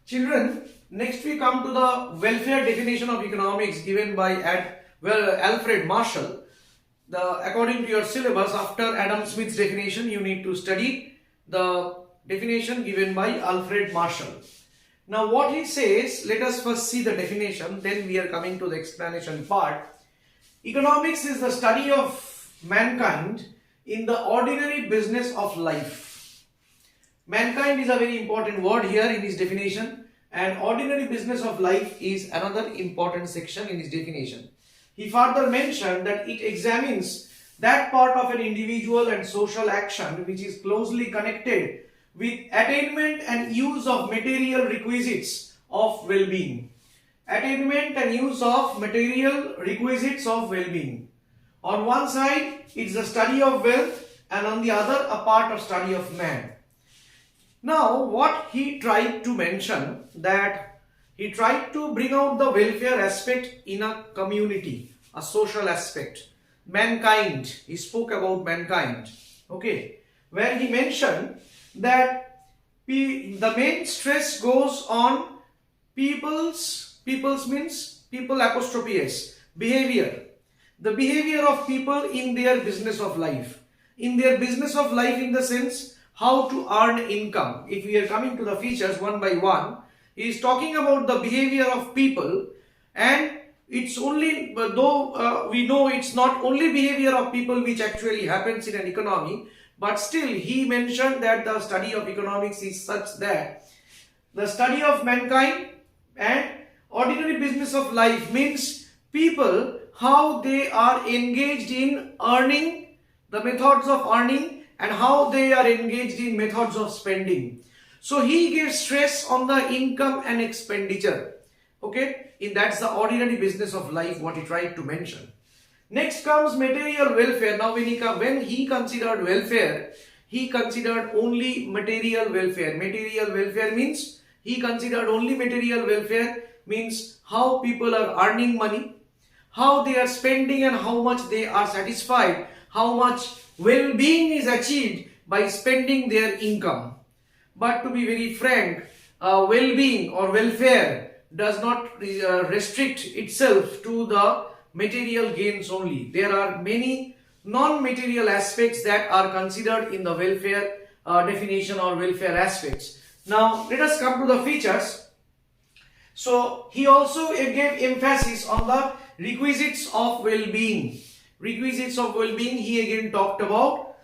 Children, next we come to the welfare definition of economics given by Alfred Marshall. According to your syllabus, after Adam Smith's definition, you need to study the definition given by Alfred Marshall. Now what he says, let us first see the definition, then we are coming to the explanation part. Economics is the study of mankind in the ordinary business of life. Mankind is a very important word here in his definition, and ordinary business of life is another important section in his definition. He further mentioned that it examines that part of an individual and social action which is closely connected with attainment and use of material requisites of well-being. Attainment and use of material requisites of well-being. On one side, it's the study of wealth, and on the other, a part of study of man. Now, what he tried to mention, that he tried to bring out the welfare aspect in a community, a social aspect. Mankind, he spoke about mankind, okay, where he mentioned that the main stress goes on people's means people apostrophe s, behavior. The behavior of people in their business of life. In their business of life, in the sense how to earn income. If we are coming to the features one by one, he is talking about the behavior of people, and it's only, though we know it's not only behavior of people which actually happens in an economy, but still he mentioned that the study of economics is such that the study of mankind and ordinary business of life means people, how they are engaged in earning, the methods of earning, and how they are engaged in methods of spending. So he gives stress on the income and expenditure. Okay, that's the ordinary business of life what he tried to mention. Next comes material welfare. Now when he considered welfare, he considered only material welfare. Material welfare means he considered only material welfare means how people are earning money, how they are spending, and how much they are satisfied, how much well-being is achieved by spending their income. But to be very frank, well-being or welfare does not restrict itself to the material gains only. There are many non-material aspects that are considered in the welfare definition or welfare aspects. Now let us come to the features. So he also gave emphasis on the requisites of well-being. Requisites of well-being, he again talked about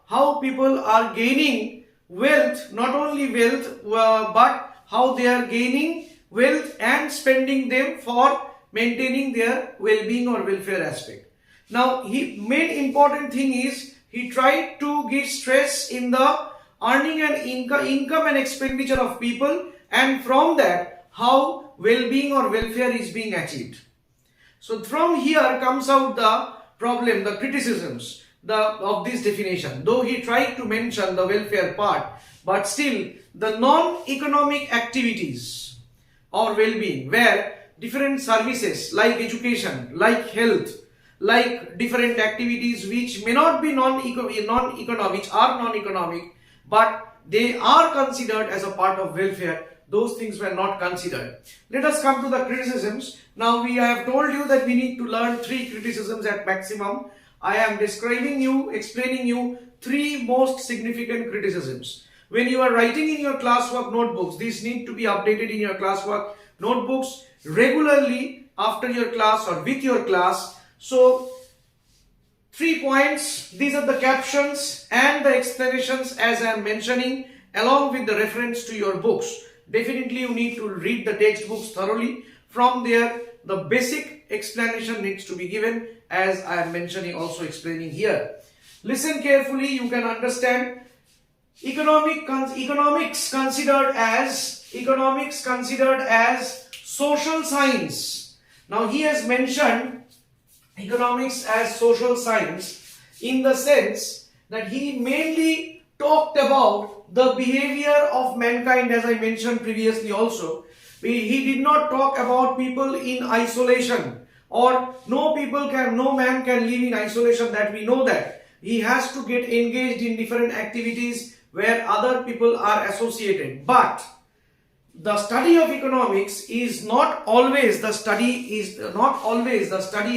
how people are gaining wealth, not only wealth, but how they are gaining wealth and spending them for maintaining their well-being or welfare aspect. Now, main important thing is he tried to give stress in the earning and income and expenditure of people, and from that how well-being or welfare is being achieved. So from here comes out the problem, the criticisms of this definition. Though he tried to mention the welfare part, but still the non-economic activities or well-being, where different services like education, like health, like different activities which may not be non-economic, but they are considered as a part of welfare, those things were not considered. Let us come to the criticisms. Now we have told you that we need to learn 3 criticisms at maximum. I am explaining you 3 most significant criticisms. When you are writing in your classwork notebooks, these need to be updated in your classwork notebooks regularly after your class or with your class. So 3 points, these are the captions and the explanations as I am mentioning, along with the reference to your books. Definitely you need to read the textbooks thoroughly. From there, the basic explanation needs to be given as I am mentioning, also explaining here. Listen carefully, you can understand. Economics considered as social science. Now he has mentioned economics as social science in the sense that he mainly talked about the behavior of mankind, as I mentioned previously also. He did not talk about people in isolation, or no man can live in isolation, that we know that. He has to get engaged in different activities where other people are associated. But the study of economics is not always the study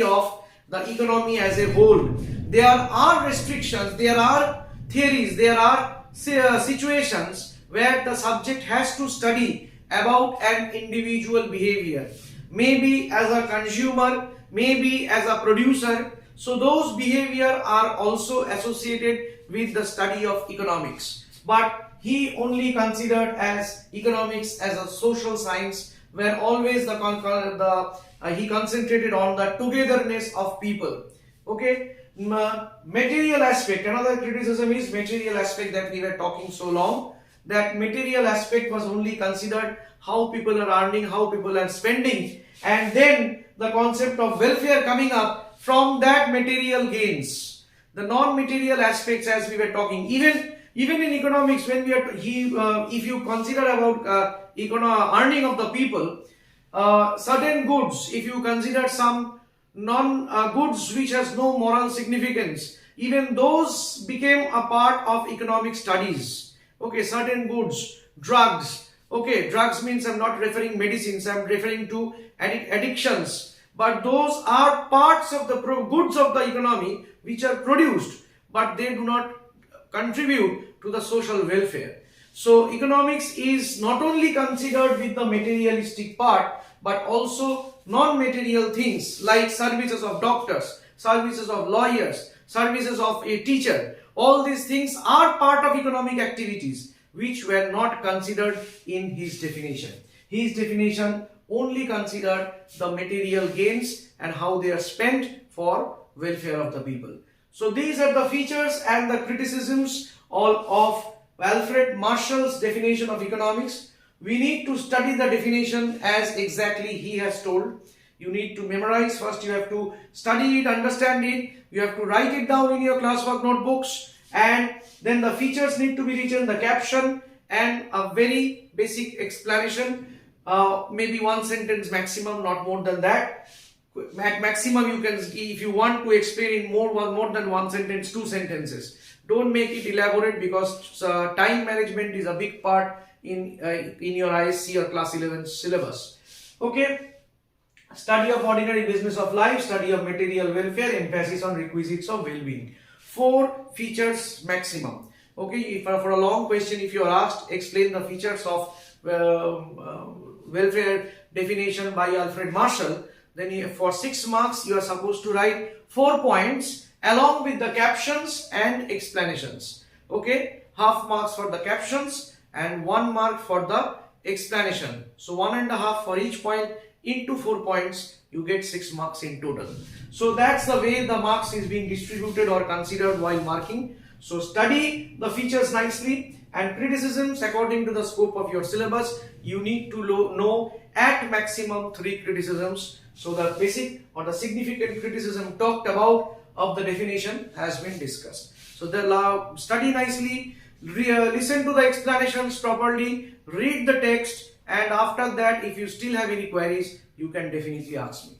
of the economy as a whole. There are restrictions, there are theories, there are situations where the subject has to study about an individual behavior, maybe as a consumer, maybe as a producer. So those behavior are also associated with the study of economics, but he only considered as economics as a social science, where always he concentrated on the togetherness of people. Okay, material aspect. Another criticism is material aspect, that we were talking so long, that material aspect was only considered how people are earning, how people are spending, and then the concept of welfare coming up from that material gains. The non-material aspects, as we were talking, even in economics, when we are if you consider about earning of the people, certain goods, if you consider some goods which has no moral significance, even those became a part of economic studies. Okay, certain goods, drugs. Okay, drugs means I'm not referring medicines, I'm referring to addictions. But those are parts of the goods of the economy which are produced, but they do not contribute to the social welfare. So economics is not only considered with the materialistic part, but also non-material things like services of doctors, services of lawyers, services of a teacher. All these things are part of economic activities which were not considered in his definition. His definition only considered the material gains and how they are spent for welfare of the people. So these are the features and the criticisms all of Alfred Marshall's definition of economics. We need to study the definition as exactly he has told. You need to memorize. First you have to study it, understand it. You have to write it down in your classwork notebooks, and then the features need to be written, the caption, and a very basic explanation. Maybe one sentence maximum, not more than that. At maximum you can, if you want to explain in more than one sentence, 2 sentences. Don't make it elaborate, because time management is a big part in your ISC or class 11 syllabus. Okay, study of ordinary business of life, study of material welfare, emphasis on requisites of well-being. 4 features maximum. Okay, if for a long question, if you are asked, explain the features of welfare definition by Alfred Marshall, then for 6 marks you are supposed to write 4 points along with the captions and explanations. Okay, half marks for the captions and 1 mark for the explanation. So 1.5 for each point into 4 points, you get 6 marks in total. So that's the way the marks is being distributed or considered while marking. So study the features nicely, and criticisms according to the scope of your syllabus. You need to know at maximum 3 criticisms. So the basic or the significant criticism talked about of the definition has been discussed. So study nicely, listen to the explanations properly, read the text, and after that, if you still have any queries, you can definitely ask me.